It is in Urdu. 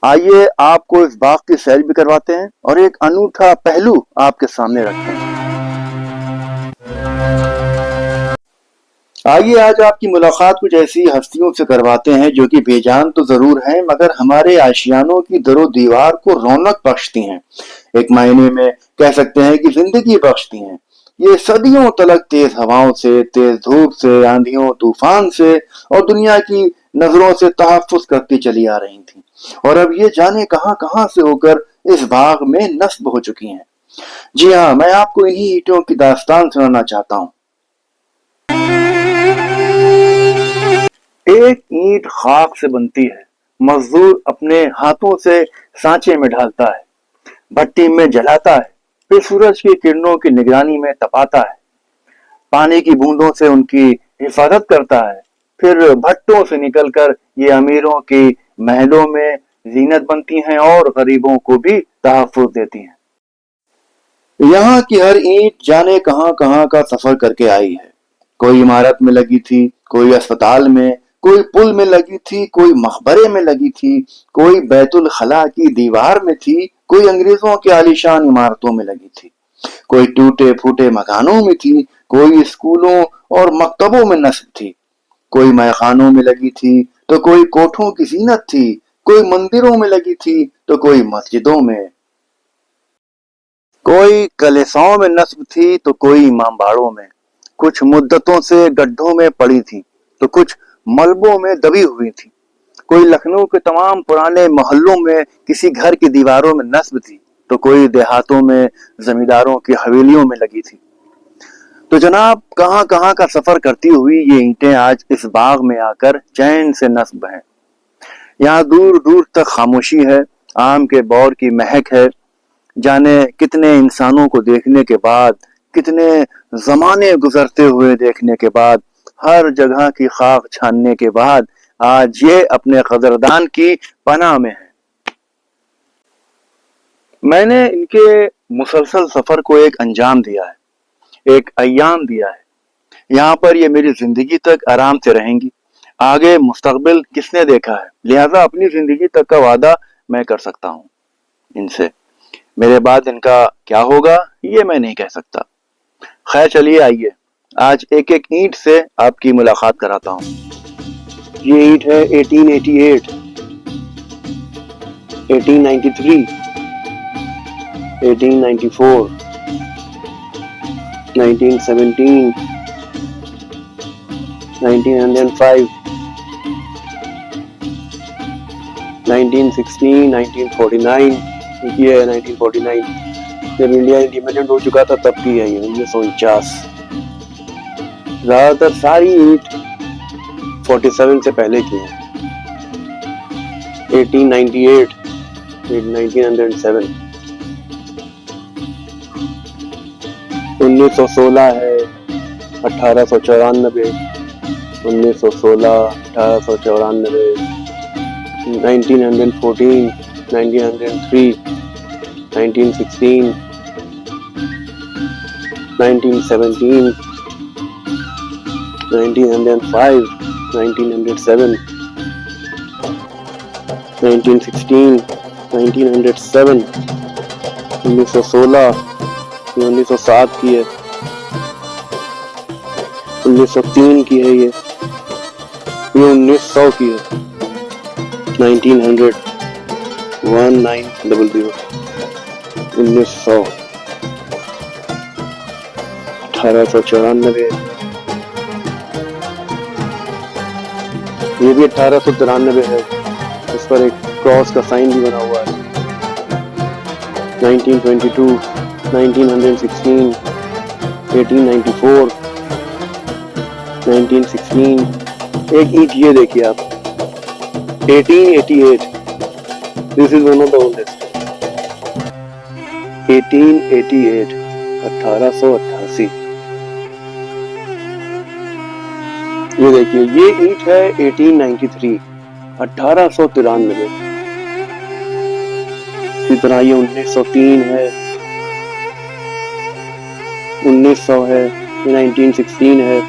آئیے آپ کو اس باغ کی سیر بھی کرواتے ہیں اور ایک انوٹھا پہلو آپ کے سامنے رکھتے ہیں۔ آئیے آج آپ کی ملاقات کچھ ایسی ہستیوں سے کرواتے ہیں جو کہ بے جان تو ضرور ہیں مگر ہمارے آشیانوں کی در و دیوار کو رونق بخشتی ہیں، ایک معنی میں کہہ سکتے ہیں کہ زندگی بخشتی ہیں۔ یہ صدیوں تلک تیز ہواؤں سے، تیز دھوپ سے، آندھیوں طوفان سے اور دنیا کی نظروں سے تحفظ کرتی چلی آ رہی تھیں، اور اب یہ جانے کہاں کہاں سے ہو کر اس باغ میں نصب ہو چکی ہیں۔ جی ہاں، میں آپ کو انہی اینٹوں کی داستان سنانا چاہتا ہوں۔ ایک اینٹ خاک سے بنتی ہے، مزدور اپنے ہاتھوں سے سانچے میں ڈھالتا ہے، بھٹی میں جلاتا ہے، پھر سورج کی کرنوں کی نگرانی میں تپاتا ہے، پانی کی بوندوں سے ان کی حفاظت کرتا ہے، پھر بھٹوں سے نکل کر یہ امیروں کی محلوں میں زینت بنتی ہیں اور غریبوں کو بھی تحفظ دیتی ہیں۔ یہاں کی ہر اینٹ جانے کہاں کہاں کا سفر کر کے آئی ہے، کوئی عمارت میں لگی تھی، کوئی اسپتال میں، کوئی پل میں لگی تھی، کوئی مقبرے میں لگی تھی، کوئی بیت الخلاء کی دیوار میں تھی، کوئی انگریزوں کے عالیشان عمارتوں میں لگی تھی، کوئی ٹوٹے پھوٹے مکانوں میں تھی، کوئی اسکولوں اور مکتبوں میں نصب تھی، کوئی میخانوں میں لگی تھی تو کوئی کوٹھوں کی زینت تھی، کوئی مندروں میں لگی تھی تو کوئی مسجدوں میں، کوئی کلیساؤں میں نصب تھی تو کوئی امام باڑوں میں، کچھ مدتوں سے گڈھوں میں پڑی تھی تو کچھ ملبوں میں دبی ہوئی تھی، کوئی لکھنؤ کے تمام پرانے محلوں میں کسی گھر کی دیواروں میں نصب تھی تو کوئی دیہاتوں میں زمینداروں کی حویلیوں میں لگی تھی۔ تو جناب، کہاں کہاں کا سفر کرتی ہوئی یہ اینٹیں آج اس باغ میں آ کر چین سے نصب ہیں۔ یہاں دور دور تک خاموشی ہے، آم کے بور کی مہک ہے، جانے کتنے انسانوں کو دیکھنے کے بعد، کتنے زمانے گزرتے ہوئے دیکھنے کے بعد، ہر جگہ کی خاک چھاننے کے بعد آج یہ اپنے قدردان کی پناہ میں ہے۔ میں نے ان کے مسلسل سفر کو ایک انجام دیا ہے، ایک ایام دیا ہے۔ یہاں پر یہ میری زندگی تک آرام سے رہیں گی، آگے مستقبل کس نے دیکھا ہے، لہذا اپنی زندگی تک کا وعدہ میں کر سکتا ہوں ان سے، میرے بعد ان کا کیا ہوگا یہ میں نہیں کہہ سکتا۔ خیر چلیے، آئیے آج ایک ایک اینٹ سے آپ کی ملاقات کراتا ہوں۔ یہ اینٹ ہے 1888، 1893، 1894، 1917، 1905، 1916، 1949، یہ ہے 1949، جب انڈیا انڈیپینڈنٹ ہو چکا تھا تب کی ہے یہ 1949۔ زیادہ تر ساری اینٹ 47 سے پہلے کی ہیں۔ 1898، 1907، 1916 ہے، 1894، 1916، 1894، 1914، 1903، 1916، 1917، 1905، 1907، 1916، 1907، 1916، یہ 1907 کی ہے، 1903 کی ہے، یہ 1900 کی ہے، 1900، 1900، 1900، 1894، یہ بھی 1893 ہے، اس پر ایک کراس کا سائن بھی بنا ہوا ہے۔ 1922، 1916، 1894، 1916، ایک اینٹ یہ دیکھیے آپ، 1888، this is one of the oldest، 1888، 1888، یہ دیکھیے یہ اینٹ ہے 1893، 1893، اسی طرح یہ 1903 ہے، 1900 ہے، 1916 ہے،